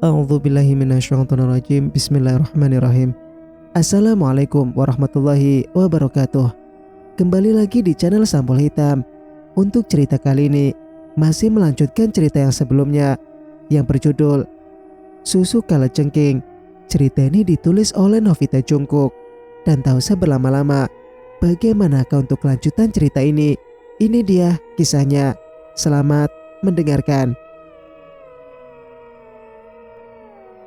A'udzubillahi minasyaitonirrajim. Bismillahirrahmanirrahim. Assalamualaikum warahmatullahi wabarakatuh. Kembali lagi di channel Sampul Hitam. Untuk cerita kali ini masih melanjutkan cerita yang sebelumnya yang berjudul Susu Kalajengking. Cerita ini ditulis oleh Novita Jungkook. Dan tak usah berlama-lama, bagaimanakah untuk kelanjutan cerita ini? Ini dia kisahnya. Selamat mendengarkan.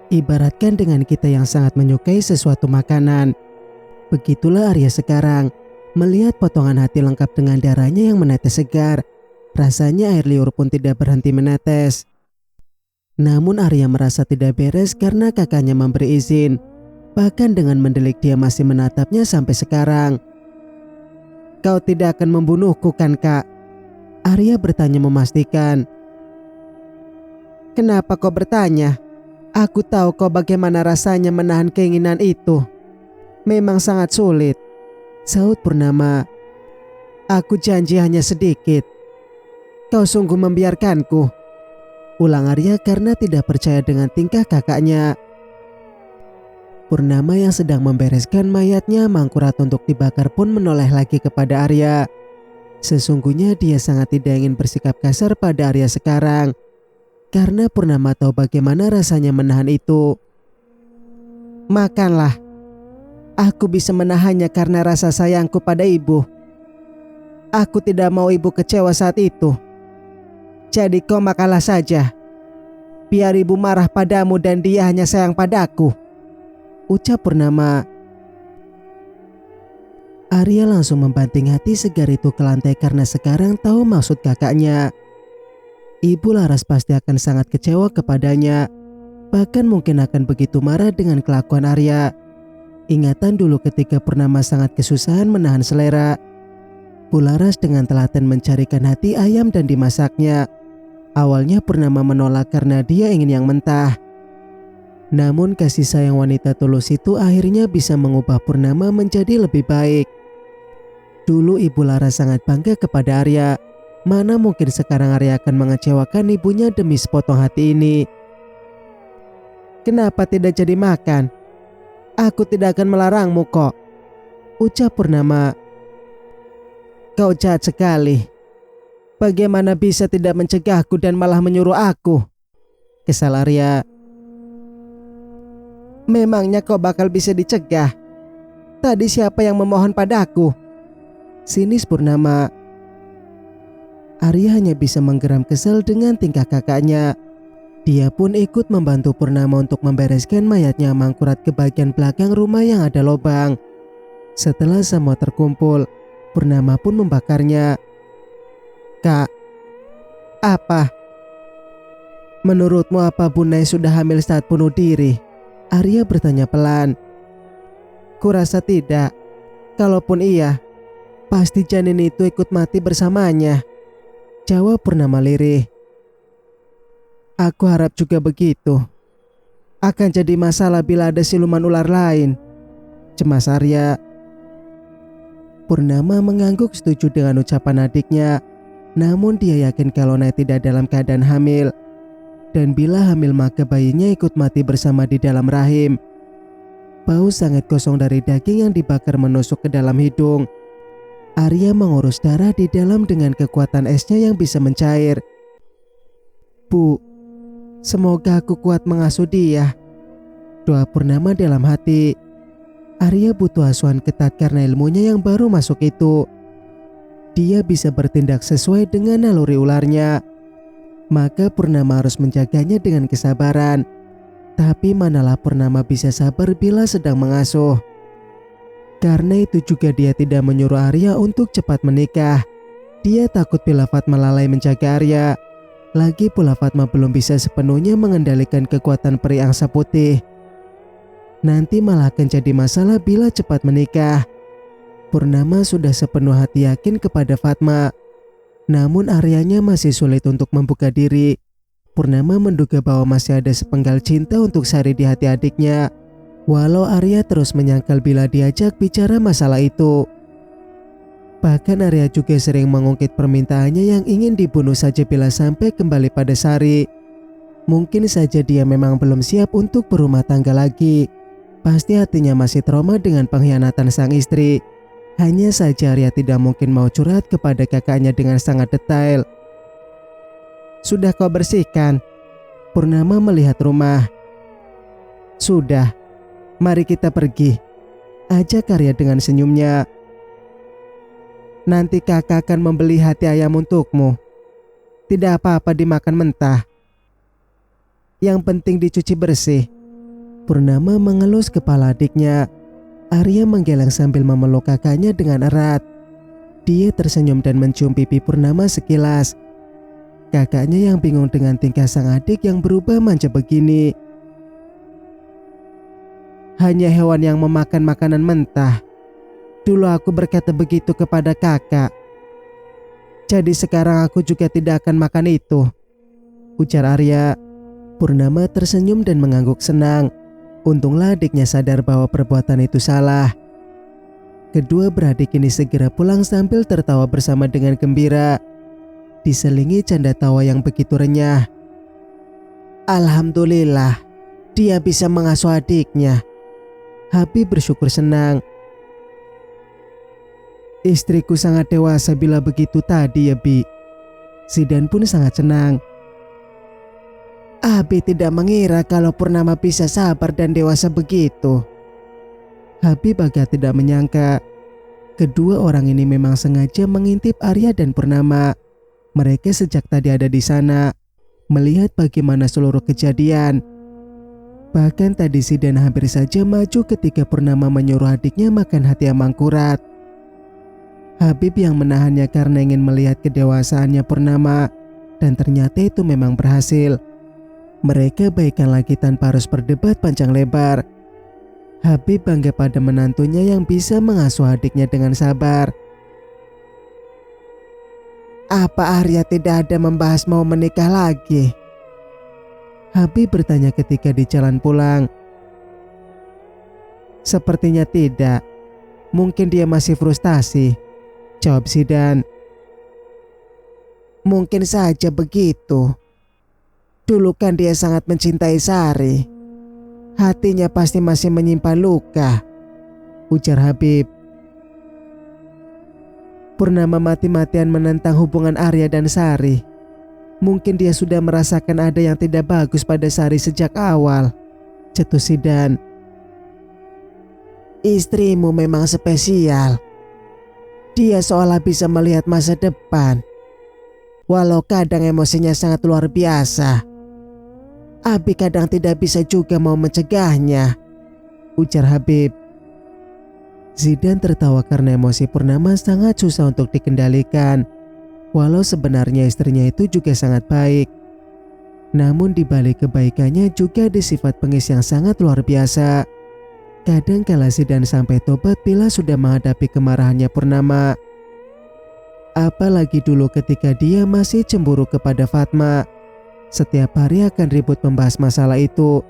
Ibaratkan dengan kita yang sangat menyukai sesuatu makanan. Begitulah Arya sekarang, melihat potongan hati lengkap dengan darahnya yang menetes segar. Rasanya air liur pun tidak berhenti menetes. Namun Arya merasa tidak beres karena kakaknya memberi izin. Bahkan dengan mendelik dia masih menatapnya sampai sekarang. "Kau tidak akan membunuhku kan, Kak?" Arya bertanya memastikan. "Kenapa kau bertanya? Aku tahu kau bagaimana rasanya menahan keinginan itu. Memang sangat sulit," sahut Purnama. "Aku janji hanya sedikit." "Kau sungguh membiarkanku," ulang Arya karena tidak percaya dengan tingkah kakaknya. Purnama yang sedang membereskan mayatnya mangkurat untuk dibakar pun menoleh lagi kepada Arya. Sesungguhnya dia sangat tidak ingin bersikap kasar pada Arya sekarang. Karena Purnama tahu bagaimana rasanya menahan itu. "Makanlah. Aku bisa menahannya karena rasa sayangku pada ibu. Aku tidak mau ibu kecewa saat itu. Jadi kau makanlah saja. Biar ibu marah padamu dan dia hanya sayang padaku," ucap Purnama. Arya langsung membanting hati segar itu ke lantai karena sekarang tahu maksud kakaknya. Ibu Laras pasti akan sangat kecewa kepadanya. Bahkan mungkin akan begitu marah dengan kelakuan Arya. Ingatan dulu ketika Purnama sangat kesusahan menahan selera. Bu Laras dengan telaten mencarikan hati ayam dan dimasaknya. Awalnya Purnama menolak karena dia ingin yang mentah. Namun kasih sayang wanita tulus itu akhirnya bisa mengubah Purnama menjadi lebih baik. Dulu Ibu Laras sangat bangga kepada Arya. Mana mungkin sekarang Arya akan mengecewakan ibunya demi sepotong hati ini. "Kenapa tidak jadi makan? Aku tidak akan melarangmu kok," ucap Purnama. "Kau jahat sekali. Bagaimana bisa tidak mencegahku dan malah menyuruh aku?" kesal Arya. "Memangnya kau bakal bisa dicegah? Tadi siapa yang memohon padaku?" sinis Purnama. Arya hanya bisa menggeram kesal dengan tingkah kakaknya. Dia pun ikut membantu Purnama untuk membereskan mayatnya mangkurat ke bagian belakang rumah yang ada lubang. Setelah semua terkumpul, Purnama pun membakarnya. "Kak, apa? Menurutmu apa Bunai sudah hamil saat bunuh diri?" Arya bertanya pelan. "Kurasa tidak. Kalaupun iya, pasti janin itu ikut mati bersamanya," jawab Purnama lirih. "Aku harap juga begitu. Akan jadi masalah bila ada siluman ular lain," cemas Arya. Purnama mengangguk setuju dengan ucapan adiknya. Namun dia yakin kalau Nay tidak dalam keadaan hamil. Dan bila hamil maka bayinya ikut mati bersama di dalam rahim. Bau sangat gosong dari daging yang dibakar menusuk ke dalam hidung. Arya mengurus darah di dalam dengan kekuatan esnya yang bisa mencair. "Bu, semoga aku kuat mengasuh dia," doa Purnama dalam hati. Arya butuh asuhan ketat karena ilmunya yang baru masuk itu. Dia bisa bertindak sesuai dengan naluri ularnya. Maka Purnama harus menjaganya dengan kesabaran. Tapi manalah Purnama bisa sabar bila sedang mengasuh. Karena itu juga dia tidak menyuruh Arya untuk cepat menikah. Dia takut bila Fatma lalai menjaga Arya. Lagi pula Fatma belum bisa sepenuhnya mengendalikan kekuatan peri angsa putih. Nanti malah akan jadi masalah bila cepat menikah. Purnama sudah sepenuh hati yakin kepada Fatma. Namun Aryanya masih sulit untuk membuka diri. Purnama menduga bahwa masih ada sepenggal cinta untuk Sari di hati adiknya. Walau Arya terus menyangkal bila diajak bicara masalah itu. Bahkan Arya juga sering mengungkit permintaannya yang ingin dibunuh saja bila sampai kembali pada Sari. Mungkin saja dia memang belum siap untuk berumah tangga lagi. Pasti hatinya masih trauma dengan pengkhianatan sang istri. Hanya saja Arya tidak mungkin mau curhat kepada kakaknya dengan sangat detail. "Sudah kau bersihkan?" Purnama melihat rumah. "Sudah, mari kita pergi," ajak Arya dengan senyumnya. "Nanti kakak akan membeli hati ayam untukmu. Tidak apa-apa dimakan mentah. Yang penting dicuci bersih." Purnama mengelus kepala adiknya. Arya menggeleng sambil memeluk kakaknya dengan erat. Dia tersenyum dan mencium pipi Purnama sekilas. Kakaknya yang bingung dengan tingkah sang adik yang berubah manja begini. "Hanya hewan yang memakan makanan mentah. Dulu aku berkata begitu kepada kakak. Jadi sekarang aku juga tidak akan makan itu," ujar Arya. Purnama tersenyum dan mengangguk senang. Untunglah adiknya sadar bahwa perbuatan itu salah. Kedua beradik ini segera pulang sambil tertawa bersama dengan gembira, diselingi canda tawa yang begitu renyah. "Alhamdulillah, dia bisa mengasuh adiknya." Habib bersyukur senang. "Istriku sangat dewasa bila begitu tadi ya, Bi." Zidan pun sangat senang. "Abi tidak mengira kalau Purnama bisa sabar dan dewasa begitu." Habib agak tidak menyangka. Kedua orang ini memang sengaja mengintip Arya dan Purnama. Mereka sejak tadi ada di sana, melihat bagaimana seluruh kejadian. Bahkan tadi Zidan hampir saja maju ketika Purnama menyuruh adiknya makan hati yang mangkurat. Habib yang menahannya karena ingin melihat kedewasaannya Purnama, dan ternyata itu memang berhasil. Mereka baikan lagi tanpa harus berdebat panjang lebar. Habib bangga pada menantunya yang bisa mengasuh adiknya dengan sabar. "Apa Arya tidak ada membahas mau menikah lagi?" Habib bertanya ketika di jalan pulang. "Sepertinya tidak. Mungkin dia masih frustasi," jawab Zidan. "Mungkin saja begitu. Dulu kan dia sangat mencintai Sari. Hatinya pasti masih menyimpan luka," ujar Habib. Purnama mati-matian menentang hubungan Arya dan Sari. Mungkin dia sudah merasakan ada yang tidak bagus pada Sari sejak awal, cetus Zidan. "Istrimu memang spesial. Dia seolah bisa melihat masa depan. Walau kadang emosinya sangat luar biasa. Abi kadang tidak bisa juga mau mencegahnya," ujar Habib. Zidan tertawa karena emosi Purnama sangat susah untuk dikendalikan. Walau sebenarnya istrinya itu juga sangat baik. Namun di balik kebaikannya juga ada sifat pengis yang sangat luar biasa. Kadang kala Zidan sampai tobat bila sudah menghadapi kemarahannya Purnama. Apalagi dulu ketika dia masih cemburu kepada Fatma. Setiap hari akan ribut membahas masalah itu.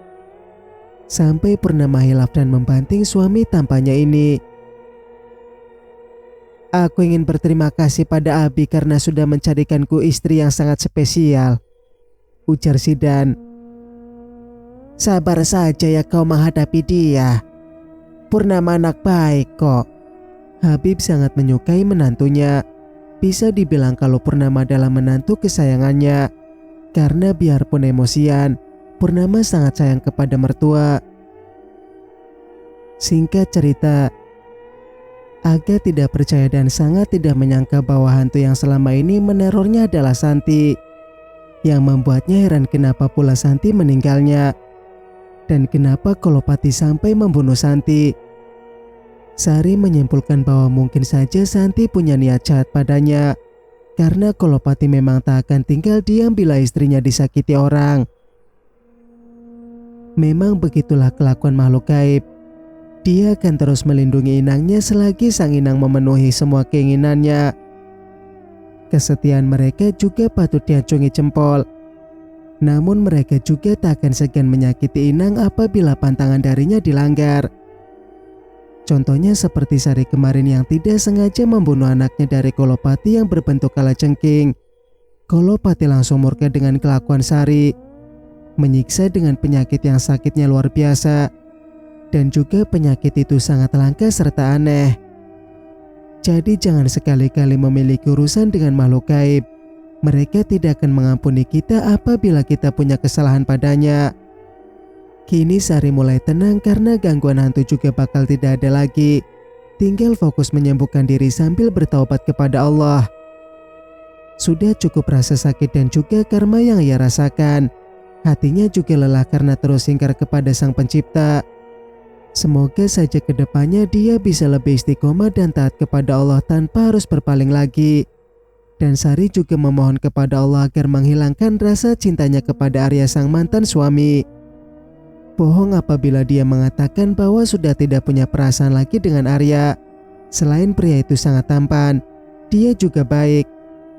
Sampai Purnama hilaf dan membanting suami tampaknya ini. "Aku ingin berterima kasih pada Abi karena sudah mencarikanku istri yang sangat spesial," ujar Zidan. "Sabar saja ya kau menghadapi dia. Purnama anak baik kok." Habib sangat menyukai menantunya. Bisa dibilang kalau Purnama adalah menantu kesayangannya. Karena biarpun emosian, Purnama sangat sayang kepada mertua. Singkat cerita, Aga tidak percaya dan sangat tidak menyangka bahwa hantu yang selama ini menerornya adalah Santi. Yang membuatnya heran kenapa pula Santi meninggalnya. Dan kenapa Kolopati sampai membunuh Santi. Sari menyimpulkan bahwa mungkin saja Santi punya niat jahat padanya. Karena Kolopati memang tak akan tinggal diam bila istrinya disakiti orang. Memang begitulah kelakuan makhluk gaib. Dia akan terus melindungi inangnya selagi sang inang memenuhi semua keinginannya. Kesetiaan mereka juga patut diacungi jempol. Namun mereka juga tak akan segan menyakiti inang apabila pantangan darinya dilanggar. Contohnya seperti Sari kemarin yang tidak sengaja membunuh anaknya dari Kolopati yang berbentuk kalajengking. Kolopati langsung murka dengan kelakuan Sari. menyiksa dengan penyakit yang sakitnya luar biasa. Dan juga penyakit itu sangat langka serta aneh. Jadi jangan sekali-kali memiliki urusan dengan makhluk gaib. Mereka tidak akan mengampuni kita apabila kita punya kesalahan padanya. Kini Sari mulai tenang karena gangguan hantu juga bakal tidak ada lagi. Tinggal fokus menyembuhkan diri sambil bertaubat kepada Allah. Sudah cukup rasa sakit dan juga karma yang ia rasakan. Hatinya juga lelah karena terus ingkar kepada Sang Pencipta. Semoga saja kedepannya dia bisa lebih istiqomah dan taat kepada Allah tanpa harus berpaling lagi. Dan Sari juga memohon kepada Allah agar menghilangkan rasa cintanya kepada Arya sang mantan suami. Bohong apabila dia mengatakan bahwa sudah tidak punya perasaan lagi dengan Arya. Selain pria itu sangat tampan, dia juga baik.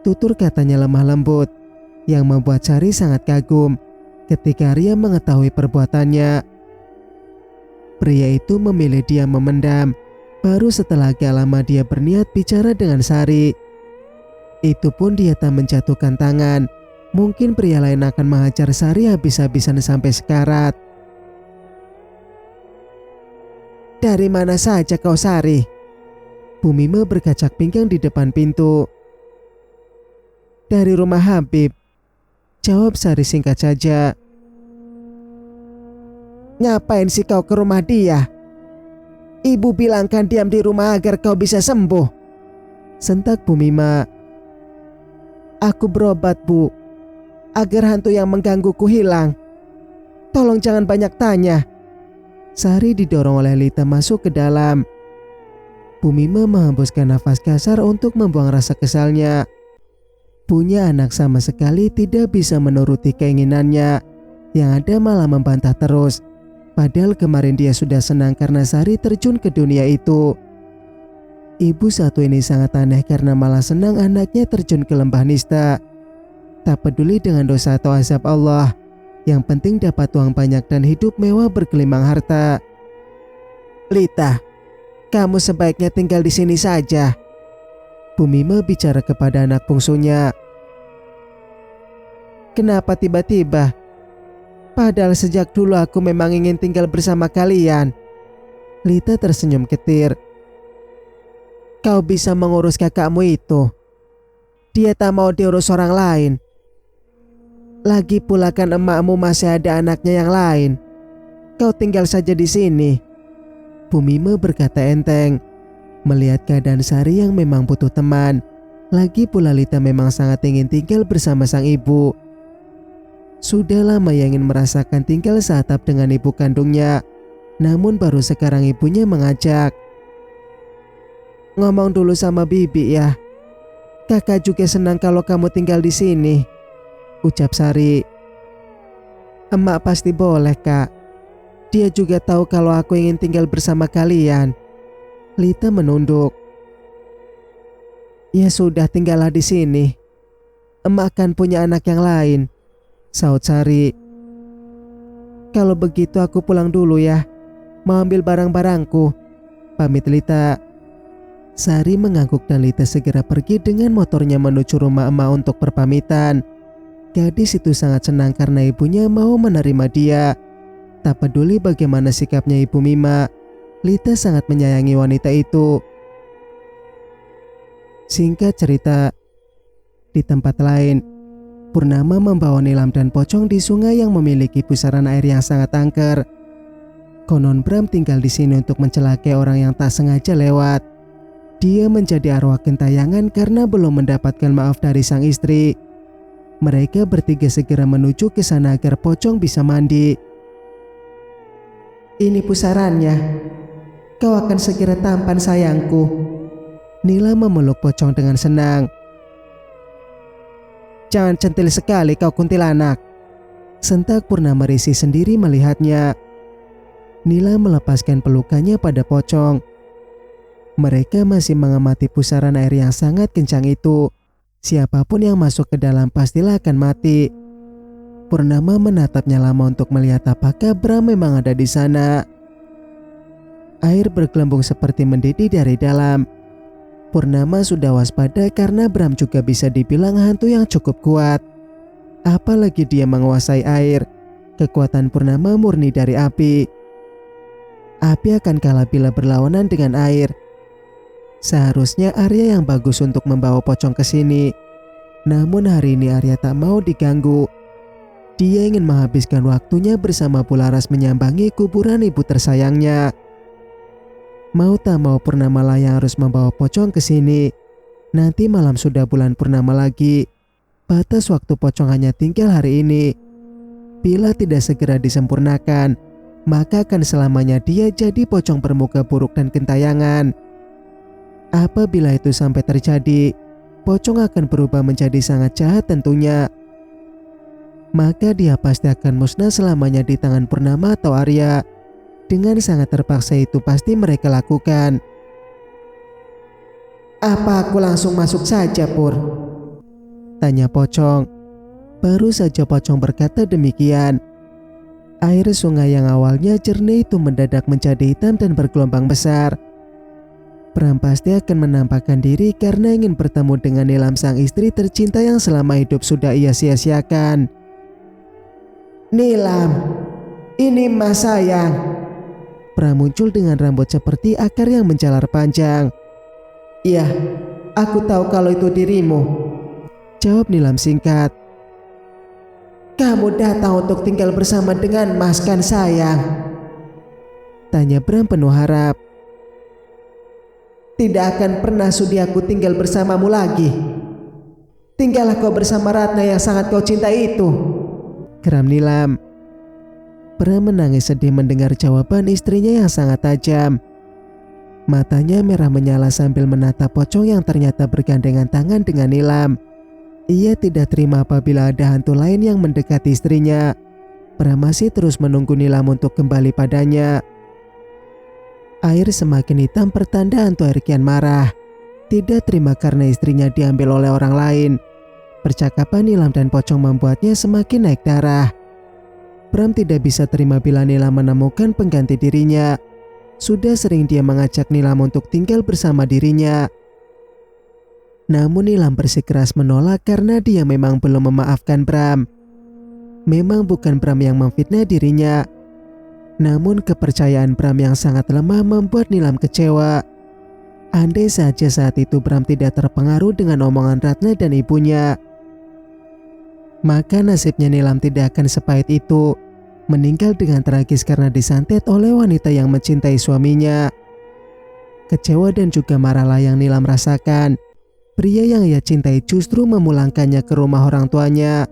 Tutur katanya lemah lembut, yang membuat Sari sangat kagum ketika Arya mengetahui perbuatannya. Pria itu memilih dia memendam. Baru setelah agak lama dia berniat bicara dengan Sari. Itu pun dia tak menjatuhkan tangan. Mungkin pria lain akan menghajar Sari habis-habisan sampai sekarat. Dari mana saja kau, Sari? Bu Mima berkacak pinggang di depan pintu. Dari rumah Habib, jawab Sari singkat saja. Ngapain sih kau ke rumah dia? Ibu bilangkan diam di rumah agar kau bisa sembuh, sentak Bu Mima. Aku berobat, Bu, agar hantu yang menggangguku hilang. Tolong jangan banyak tanya. Sari didorong oleh Lita masuk ke dalam. Bu Mima menghembuskan nafas kasar untuk membuang rasa kesalnya. Punya anak sama sekali tidak bisa menuruti keinginannya. Yang ada malah membantah terus. Padahal kemarin dia sudah senang karena Sari terjun ke dunia itu. Ibu satu ini sangat aneh karena malah senang anaknya terjun ke lembah nista. Tak peduli dengan dosa atau azab Allah. Yang penting dapat uang banyak dan hidup mewah bergelimang harta. Lita, kamu sebaiknya tinggal di sini saja. Bu Mima bicara kepada anak bungsunya. Kenapa tiba-tiba? Padahal sejak dulu aku memang ingin tinggal bersama kalian. Lita tersenyum ketir. Kau bisa mengurus kakakmu itu. Dia tak mau diurus orang lain. Lagi pula kan emakmu masih ada anaknya yang lain. Kau tinggal saja di sini. Bu Mima berkata enteng. Melihat keadaan Sari yang memang butuh teman. Lagi pula Lita memang sangat ingin tinggal bersama sang ibu. Sudah lama ia ingin merasakan tinggal seatap dengan ibu kandungnya. Namun baru sekarang ibunya mengajak. Ngomong dulu sama bibi ya. Kakak juga senang kalau kamu tinggal di sini, ucap Sari. Emak pasti boleh, Kak. Dia juga tahu kalau aku ingin tinggal bersama kalian. Lita menunduk. Ya sudah, tinggallah di sini. Emak kan punya anak yang lain, saut Sari. Kalau begitu aku pulang dulu ya. Mau ambil barang-barangku, pamit Lita. Sari mengangguk dan Lita segera pergi dengan motornya menuju rumah emak untuk berpamitan. Gadis itu sangat senang karena ibunya mau menerima dia. Tak peduli bagaimana sikapnya Ibu Mima, Lita sangat menyayangi wanita itu. Singkat cerita, di tempat lain, Purnama membawa Nilam dan Pocong di sungai yang memiliki pusaran air yang sangat angker. Konon Bram tinggal di sini untuk mencelakai orang yang tak sengaja lewat. Dia menjadi arwah gentayangan karena belum mendapatkan maaf dari sang istri. Mereka bertiga segera menuju ke sana agar Pocong bisa mandi. Ini pusarannya. Kau akan segera tampan sayangku. Nila memeluk Pocong dengan senang. Jangan centil sekali kau kuntilanak, sentak Purnama risih sendiri melihatnya. Nila melepaskan pelukannya pada Pocong. Mereka masih mengamati pusaran air yang sangat kencang itu. Siapapun yang masuk ke dalam pastilah akan mati. Purnama menatapnya lama untuk melihat apakah Bram memang ada di sana. Air bergelembung seperti mendidih dari dalam. Purnama sudah waspada karena Bram juga bisa dibilang hantu yang cukup kuat. Apalagi dia menguasai air. kekuatan purnama murni dari api. Api akan kalah bila berlawanan dengan air. Seharusnya Arya yang bagus untuk membawa pocong ke sini. Namun hari ini Arya tak mau diganggu. Dia ingin menghabiskan waktunya bersama Bularas menyambangi kuburan ibu tersayangnya. Mau tak mau purnama lah yang harus membawa pocong ke sini. Nanti malam sudah bulan purnama lagi. Batas waktu pocong hanya tinggal hari ini. Bila tidak segera disempurnakan, maka akan selamanya dia jadi pocong bermuka buruk dan gentayangan. Apabila itu sampai terjadi, pocong akan berubah menjadi sangat jahat tentunya. Maka dia pasti akan musnah selamanya di tangan Purnama atau Arya. Dengan sangat terpaksa itu pasti mereka lakukan. Apa aku langsung masuk saja, Pur? Tanya pocong. Baru saja pocong berkata demikian, air sungai yang awalnya jernih itu mendadak menjadi hitam dan bergelombang besar. Pram pasti akan menampakkan diri karena ingin bertemu dengan Nilam sang istri tercinta yang selama hidup sudah ia sia-siakan. Nilam, ini Mas sayang. Pram muncul dengan rambut seperti akar yang menjalar panjang. Iya, aku tahu kalau itu dirimu, jawab Nilam singkat. Kamu datang untuk tinggal bersama dengan Mas kan sayang? Tanya Bram penuh harap. Tidak akan pernah sudi aku tinggal bersamamu lagi. Tinggallah kau bersama Ratna yang sangat kau cintai itu, geram Nilam. Bram menangis sedih mendengar jawaban istrinya yang sangat tajam. Matanya merah menyala sambil menatap pocong yang ternyata bergandengan tangan dengan Nilam. Ia tidak terima apabila ada hantu lain yang mendekati istrinya. Bram masih terus menunggu Nilam untuk kembali padanya. Air semakin hitam pertanda hantu air kian marah. Tidak terima karena istrinya diambil oleh orang lain. Percakapan Nilam dan pocong membuatnya semakin naik darah. Bram tidak bisa terima bila Nilam menemukan pengganti dirinya. Sudah sering dia mengajak Nilam untuk tinggal bersama dirinya. Namun Nilam bersikeras menolak karena dia memang belum memaafkan Bram. Memang bukan Bram yang memfitnah dirinya. Namun kepercayaan Bram yang sangat lemah membuat Nilam kecewa. Andai saja saat itu Bram tidak terpengaruh dengan omongan Ratna dan ibunya, maka nasibnya Nilam tidak akan sepahit itu. Meninggal dengan tragis karena disantet oleh wanita yang mencintai suaminya. Kecewa dan juga marahlah yang Nilam rasakan. Pria yang ia cintai justru memulangkannya ke rumah orang tuanya.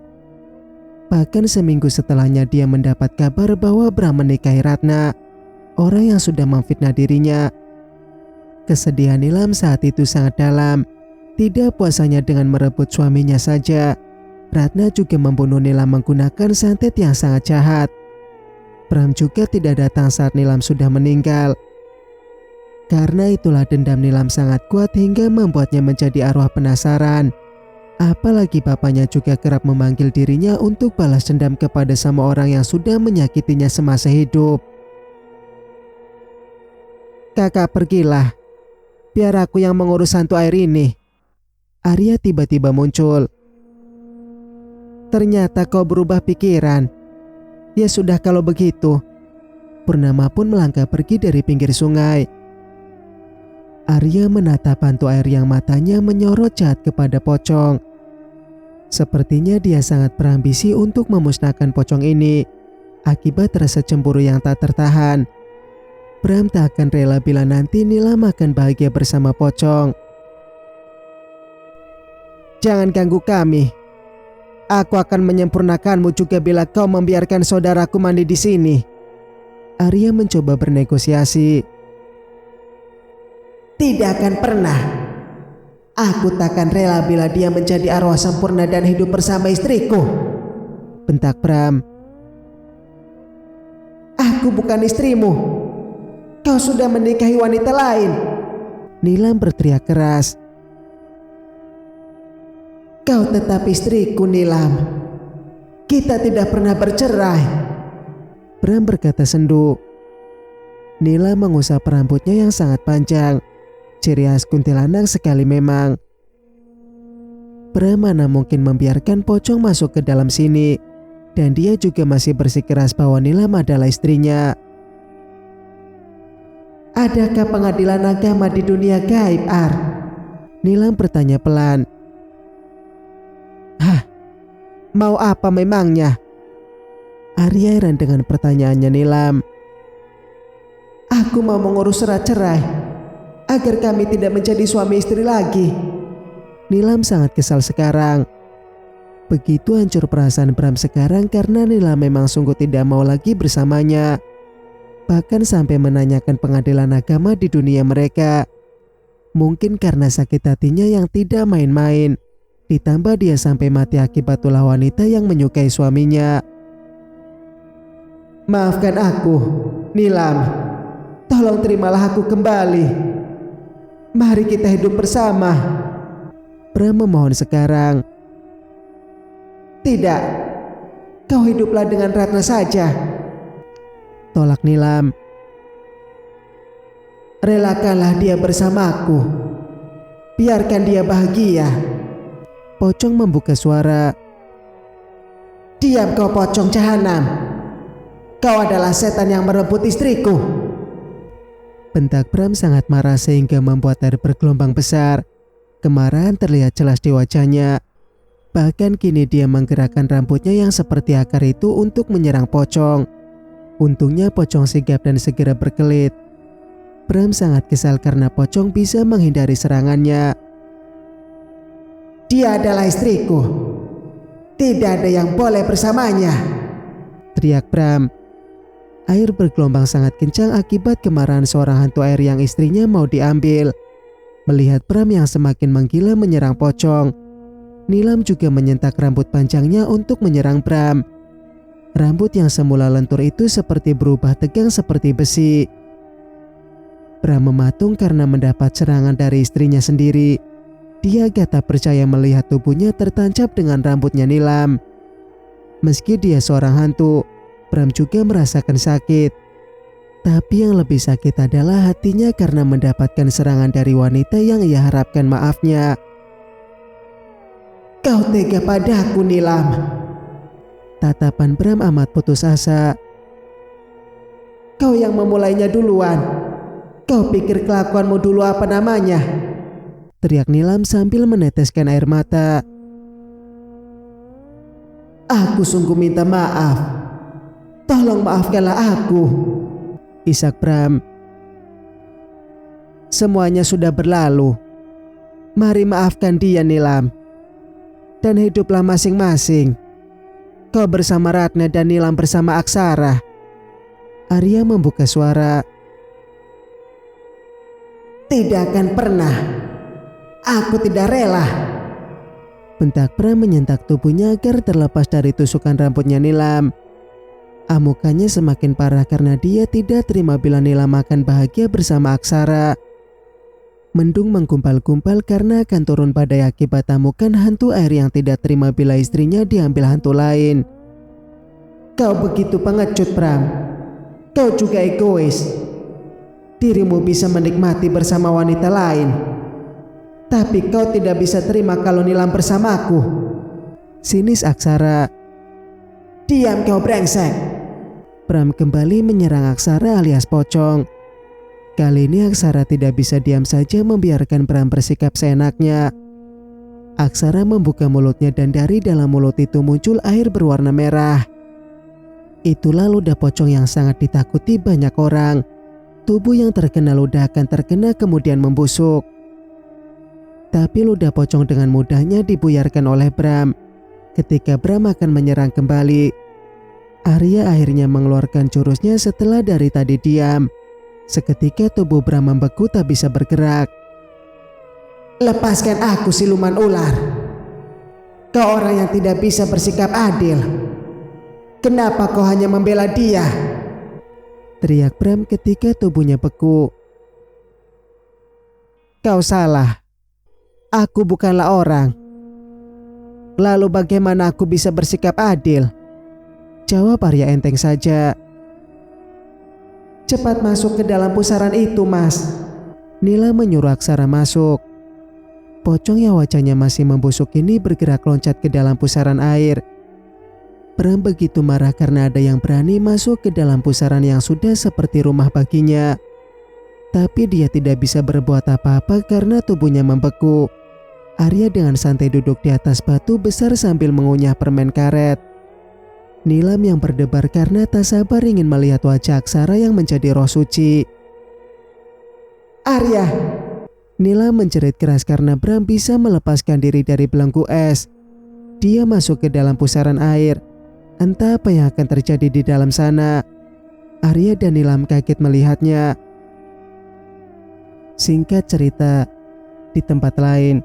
Bahkan seminggu setelahnya dia mendapat kabar bahwa Bram menikahi Ratna, orang yang sudah memfitnah dirinya. Kesedihan Nilam saat itu sangat dalam. Tidak puasanya dengan merebut suaminya saja, Ratna juga membunuh Nilam menggunakan santet yang sangat jahat. Bram juga tidak datang saat Nilam sudah meninggal. Karena itulah dendam Nilam sangat kuat hingga membuatnya menjadi arwah penasaran. Apalagi bapaknya juga kerap memanggil dirinya untuk balas dendam kepada semua orang yang sudah menyakitinya semasa hidup. Kakak pergilah, biar aku yang mengurus hantu air ini. Arya tiba-tiba muncul. Ternyata kau berubah pikiran. Ya sudah kalau begitu. Purnama pun melangkah pergi dari pinggir sungai. Arya menatap hantu air yang matanya menyorot jahat kepada pocong. Sepertinya dia sangat berambisi untuk memusnahkan pocong ini. Akibat rasa cemburu yang tak tertahan, Bram tak akan rela bila nanti Nilam akan bahagia bersama pocong. Jangan ganggu kami. Aku akan menyempurnakanmu juga bila kau membiarkan saudaraku mandi di sini. Arya mencoba bernegosiasi. Tidak akan pernah. Aku takkan rela bila dia menjadi arwah sempurna dan hidup bersama istriku, bentak Bram. Aku bukan istrimu. Kau sudah menikahi wanita lain. Nilam berteriak keras. Kau tetap istriku, Nilam. Kita tidak pernah bercerai, Bram berkata sendu. Nilam mengusap rambutnya yang sangat panjang. Ciri khas kuntilanak sekali memang. Bram mana mungkin membiarkan pocong masuk ke dalam sini. dan dia juga masih bersikeras bahwa Nilam adalah istrinya. Adakah pengadilan agama di dunia gaib, Ar? Nilam bertanya pelan. Hah? Mau apa memangnya? Arya heran dengan pertanyaannya Nilam. Aku mau mengurus surat cerai agar kami tidak menjadi suami istri lagi. Nilam sangat kesal sekarang. Begitu hancur perasaan Bram sekarang karena Nilam memang sungguh tidak mau lagi bersamanya. Bahkan sampai menanyakan pengadilan agama di dunia mereka. Mungkin karena sakit hatinya yang tidak main-main. Ditambah dia sampai mati akibat ulah wanita yang menyukai suaminya. Maafkan aku, Nilam. Tolong terimalah aku kembali. Mari kita hidup bersama. Bram memohon sekarang. Tidak, kau hiduplah dengan Ratna saja. Tolak Nilam. Relakanlah dia bersamaku. Biarkan dia bahagia. Pocong membuka suara. Diam kau pocong jahanam. Kau adalah setan yang merebut istriku. Bentak Bram sangat marah sehingga membuat air bergelombang besar. Kemarahan terlihat jelas di wajahnya. Bahkan kini dia menggerakkan rambutnya yang seperti akar itu untuk menyerang pocong. Untungnya pocong sigap dan segera berkelit. Bram sangat kesal karena pocong bisa menghindari serangannya. Dia adalah istriku. Tidak ada yang boleh bersamanya, teriak Bram. Air bergelombang sangat kencang akibat kemarahan seorang hantu air yang istrinya mau diambil. Melihat Bram yang semakin menggila menyerang pocong, Nilam juga menyentak rambut panjangnya untuk menyerang Bram. Rambut yang semula lentur itu seperti berubah tegang seperti besi. Bram mematung karena mendapat serangan dari istrinya sendiri. Dia gak tak percaya melihat tubuhnya tertancap dengan rambutnya Nilam. Meski dia seorang hantu, Bram juga merasakan sakit. Tapi yang lebih sakit adalah hatinya karena mendapatkan serangan dari wanita yang ia harapkan maafnya. Kau tega padaku, Nilam. Tatapan Bram amat putus asa. Kau yang memulainya duluan. Kau pikir kelakuanmu dulu apa namanya? Teriak Nilam sambil meneteskan air mata. Aku sungguh minta maaf. Tolong maafkanlah aku, isak Bram. Semuanya sudah berlalu. Mari maafkan dia, Nilam. Dan hiduplah masing-masing. Kau bersama Ratna dan Nilam bersama Aksara. Arya membuka suara. Tidak akan pernah. Aku tidak rela. Bentak Bram menyentak tubuhnya agar terlepas dari tusukan rambutnya Nilam. Amukannya semakin parah karena dia tidak terima bila Nilam akan bahagia bersama Aksara. Mendung menggumpal-gumpal karena akan turun badai akibat amukan hantu air yang tidak terima bila istrinya diambil hantu lain. Kau begitu pengecut, Bram. Kau juga egois. Dirimu bisa menikmati bersama wanita lain. Tapi kau tidak bisa terima kalau Nilam bersamaku. Sinis Aksara. Diam kau brengsek. Bram kembali menyerang Aksara alias pocong. Kali ini Aksara tidak bisa diam saja membiarkan Bram bersikap seenaknya. Aksara membuka mulutnya dan dari dalam mulut itu muncul air berwarna merah. Itulah ludah pocong yang sangat ditakuti banyak orang. Tubuh yang terkena ludah akan terkena kemudian membusuk. Tapi ludah pocong dengan mudahnya dibuyarkan oleh Bram. Ketika Bram akan menyerang kembali, Arya akhirnya mengeluarkan jurusnya setelah dari tadi diam. Seketika tubuh Bram membeku tak bisa bergerak. Lepaskan aku, siluman ular. Kau orang yang tidak bisa bersikap adil. Kenapa kau hanya membela dia? Teriak Bram ketika tubuhnya beku. Kau salah. Aku bukanlah orang. Lalu bagaimana aku bisa bersikap adil? Jawab Arya enteng saja. Cepat masuk ke dalam pusaran itu, Mas. Nila menyuruh Aksara masuk. Pocong yang wajahnya masih membusuk ini bergerak loncat ke dalam pusaran air. Pram begitu marah karena ada yang berani masuk ke dalam pusaran yang sudah seperti rumah baginya. Tapi dia tidak bisa berbuat apa-apa karena tubuhnya membeku. Arya dengan santai duduk di atas batu besar sambil mengunyah permen karet. Nilam yang berdebar karena tak sabar ingin melihat wajah Aksara yang menjadi roh suci. "Arya!" Nilam menjerit keras karena Bram bisa melepaskan diri dari belenggu es. Dia masuk ke dalam pusaran air. Entah apa yang akan terjadi di dalam sana. Arya dan Nilam kaget melihatnya. Singkat cerita, di tempat lain,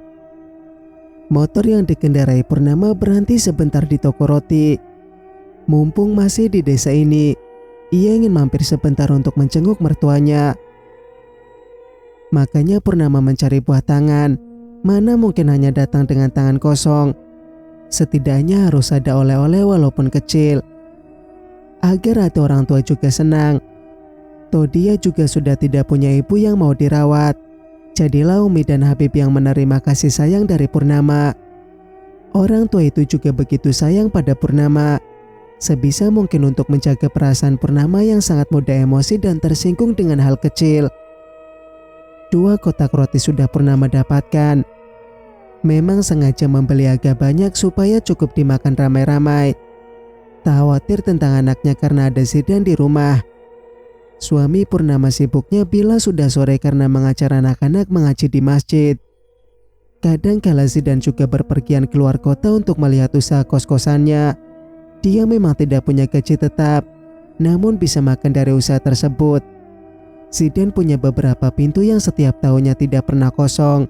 motor yang dikendarai Purnama berhenti sebentar di toko roti. Mumpung masih di desa ini, ia ingin mampir sebentar untuk menjenguk mertuanya. Makanya Purnama mencari buah tangan. Mana mungkin hanya datang dengan tangan kosong. Setidaknya harus ada oleh-oleh walaupun kecil, agar hati orang tua juga senang. Toh dia juga sudah tidak punya ibu yang mau dirawat. Jadilah Umi dan Habib yang menerima kasih sayang dari Purnama. Orang tua itu juga begitu sayang pada Purnama, sebisa mungkin untuk menjaga perasaan Purnama yang sangat mudah emosi dan tersinggung dengan hal kecil. 2 kotak roti sudah Purnama dapatkan. Memang sengaja membeli agak banyak supaya cukup dimakan ramai-ramai. Tak khawatir tentang anaknya karena ada Zidan di rumah. Suami Purnama sibuknya bila sudah sore karena mengajar anak-anak mengaji di masjid. Kadang kala Zidan juga berpergian keluar kota untuk melihat usaha kos-kosannya. Dia memang tidak punya gaji tetap, namun bisa makan dari usaha tersebut. Zidan punya beberapa pintu yang setiap tahunnya tidak pernah kosong.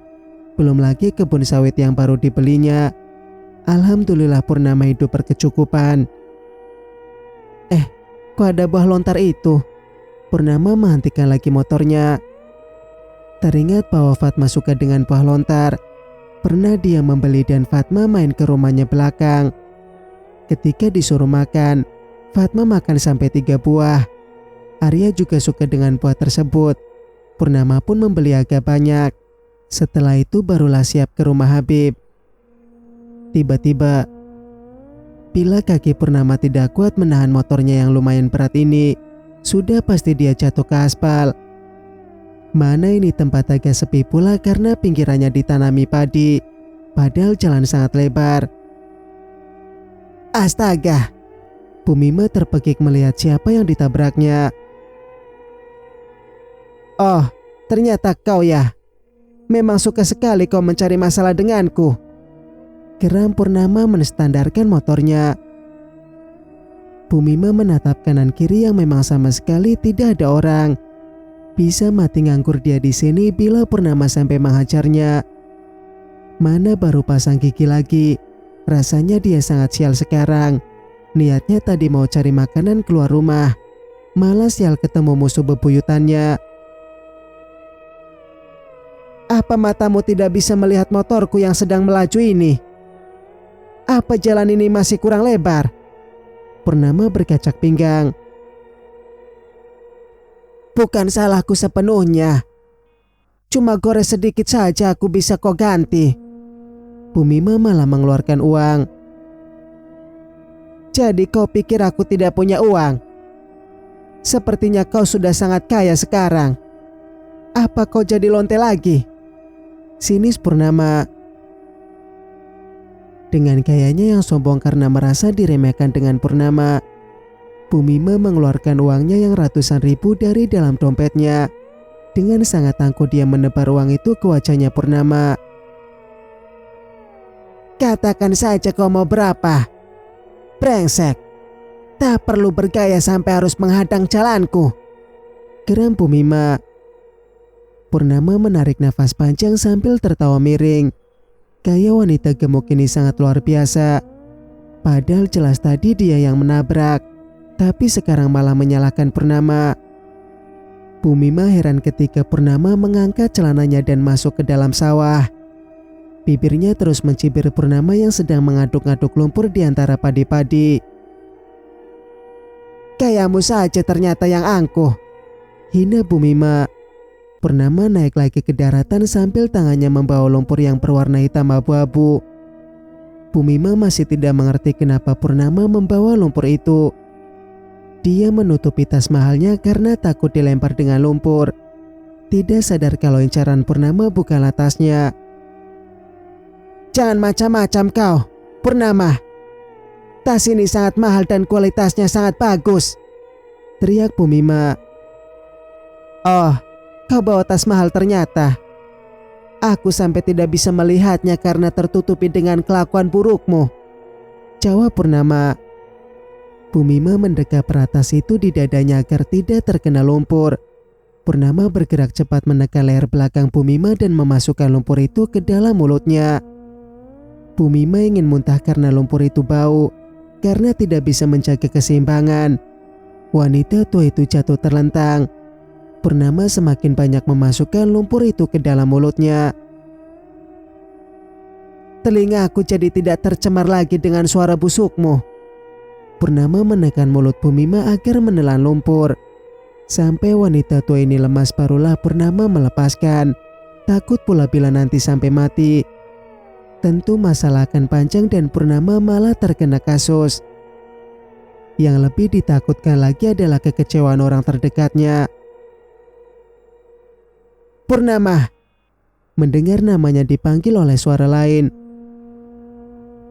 Belum lagi kebun sawit yang baru dibelinya. Alhamdulillah Purnama hidup berkecukupan. Kok ada buah lontar itu? Purnama menghentikan lagi motornya. Teringat bahwa Fatma suka dengan buah lontar. Pernah dia membeli dan Fatma main ke rumahnya belakang. Ketika disuruh makan, Fatma makan sampai 3 buah. Arya juga suka dengan buah tersebut. Purnama pun membeli agak banyak. Setelah itu barulah siap ke rumah Habib. Tiba-tiba, bila kaki Purnama tidak kuat menahan motornya yang lumayan berat ini, sudah pasti dia jatuh ke aspal. Mana ini tempat agak sepi pula karena pinggirannya ditanami padi, padahal jalan sangat lebar. Astaga! Bu Mima terpekik melihat siapa yang ditabraknya. "Oh, ternyata kau ya. Memang suka sekali kau mencari masalah denganku." Geram Purnama menstandarkan motornya. Bu Mima menatap kanan kiri yang memang sama sekali tidak ada orang. Bisa mati nganggur dia di sini bila Purnama sampai menghajarnya. Mana baru pasang gigi lagi. Rasanya dia sangat sial sekarang. Niatnya tadi mau cari makanan keluar rumah, malah sial ketemu musuh bebuyutannya. "Apa matamu tidak bisa melihat motorku yang sedang melaju ini? Apa jalan ini masih kurang lebar?" Purnama berkacak pinggang. "Bukan salahku sepenuhnya. Cuma gores sedikit saja aku bisa kau ganti." Bu Mima malah mengeluarkan uang. "Jadi kau pikir aku tidak punya uang? Sepertinya kau sudah sangat kaya sekarang. Apa kau jadi lonte lagi?" Sinis Purnama. Dengan gayanya yang sombong karena merasa diremehkan dengan Purnama, Bu Mima mengeluarkan uangnya yang ratusan ribu dari dalam dompetnya. Dengan sangat angkuh dia menebar uang itu ke wajahnya Purnama. "Katakan saja kau mau berapa. Brengsek, tak perlu bergaya sampai harus menghadang jalanku," geram Bu Mima. Purnama menarik nafas panjang sambil tertawa miring. Gaya wanita gemuk ini sangat luar biasa. Padahal jelas tadi dia yang menabrak, tapi sekarang malah menyalahkan Purnama. Bu Mima heran ketika Purnama mengangkat celananya dan masuk ke dalam sawah. Bibirnya terus mencibir Purnama yang sedang mengaduk-aduk lumpur di antara padi-padi. "Kayamu saja ternyata yang angkuh," hina Bu Mima. Purnama naik lagi ke daratan sambil tangannya membawa lumpur yang berwarna hitam abu-abu. Bumima masih tidak mengerti kenapa Purnama membawa lumpur itu. Dia menutupi tas mahalnya karena takut dilempar dengan lumpur. Tidak sadar kalau incaran Purnama bukanlah tasnya. "Jangan macam-macam kau, Purnama. Tas ini sangat mahal dan kualitasnya sangat bagus," teriak Bumima. "Oh, kau bawa tas mahal ternyata. Aku sampai tidak bisa melihatnya karena tertutupi dengan kelakuan burukmu," jawab Purnama. Bumima mendekap erat tas itu di dadanya agar tidak terkena lumpur. Purnama bergerak cepat menekan leher belakang Bumima dan memasukkan lumpur itu ke dalam mulutnya. Bumima ingin muntah karena lumpur itu bau. Karena tidak bisa menjaga keseimbangan, wanita tua itu jatuh terlentang. Purnama semakin banyak memasukkan lumpur itu ke dalam mulutnya. "Telinga aku jadi tidak tercemar lagi dengan suara busukmu." Purnama menekan mulut Bumima agar menelan lumpur. Sampai wanita tua ini lemas barulah Purnama melepaskan. Takut pula bila nanti sampai mati. Tentu masalah akan panjang dan Purnama malah terkena kasus. Yang lebih ditakutkan lagi adalah kekecewaan orang terdekatnya. "Purnama!" Mendengar namanya dipanggil oleh suara lain.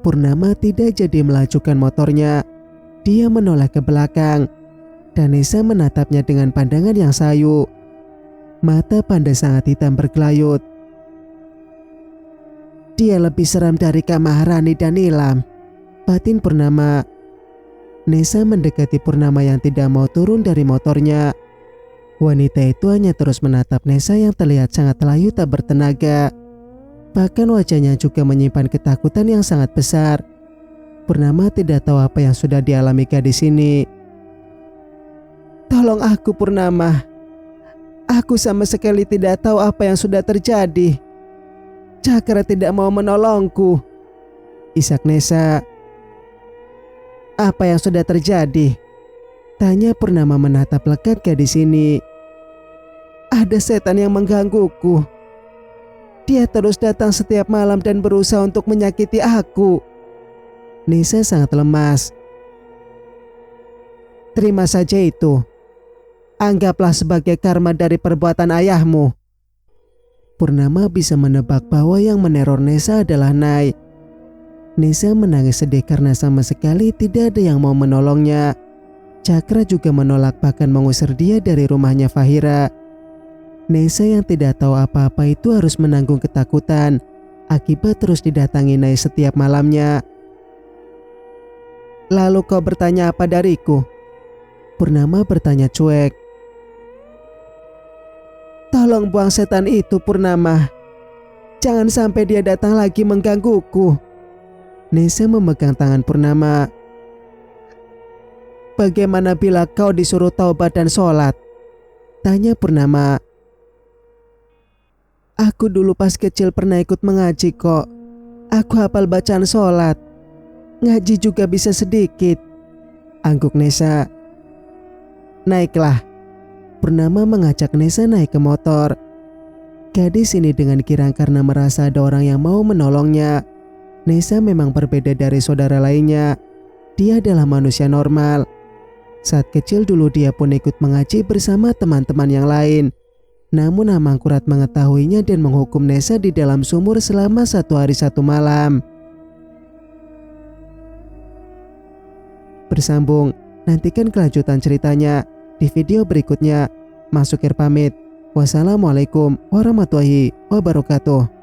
Purnama tidak jadi melajukan motornya. Dia menoleh ke belakang. Dan Nesa menatapnya dengan pandangan yang sayu. Mata Panda sangat hitam bergelayut. "Dia lebih seram dari Kak Maharani dan Nilam," batin Purnama. Nesa mendekati Purnama yang tidak mau turun dari motornya. Wanita itu hanya terus menatap Nesa yang terlihat sangat layu tak bertenaga. Bahkan wajahnya juga menyimpan ketakutan yang sangat besar. Purnama tidak tahu apa yang sudah dialami gadis ini. "Tolong aku, Purnama. Aku sama sekali tidak tahu apa yang sudah terjadi. Cakra tidak mau menolongku," isak Nesa. "Apa yang sudah terjadi?" tanya Purnama menatap lekat gadis ini. "Ada setan yang menggangguku. Dia terus datang setiap malam dan berusaha untuk menyakiti aku." Nesa sangat lemas. "Terima saja itu. Anggaplah sebagai karma dari perbuatan ayahmu." Purnama bisa menebak bahwa yang meneror Nesa adalah Nai. Nesa menangis sedih karena sama sekali tidak ada yang mau menolongnya. Cakra juga menolak bahkan mengusir dia dari rumahnya Fahira. Nesa yang tidak tahu apa-apa itu harus menanggung ketakutan akibat terus didatangi Nai setiap malamnya. "Lalu kau bertanya apa dariku?" Purnama bertanya cuek. "Tolong buang setan itu, Purnama. Jangan sampai dia datang lagi menggangguku." Nesa memegang tangan Purnama. "Bagaimana bila kau disuruh taubat dan sholat?" tanya Purnama. "Aku dulu pas kecil pernah ikut mengaji kok. Aku hafal bacaan sholat. Ngaji juga bisa sedikit," angguk Nesa. "Naiklah." Purnama mengajak Nesa naik ke motor. Gadis ini dengan girang karena merasa ada orang yang mau menolongnya. Nesa memang berbeda dari saudara lainnya. Dia adalah manusia normal. Saat kecil dulu dia pun ikut mengaji bersama teman-teman yang lain. Namun Amangkurat mengetahuinya dan menghukum Nesa di dalam sumur selama 1 hari 1 malam. Bersambung, nantikan kelanjutan ceritanya di video berikutnya. Masuk pamit. Wassalamualaikum warahmatullahi wabarakatuh.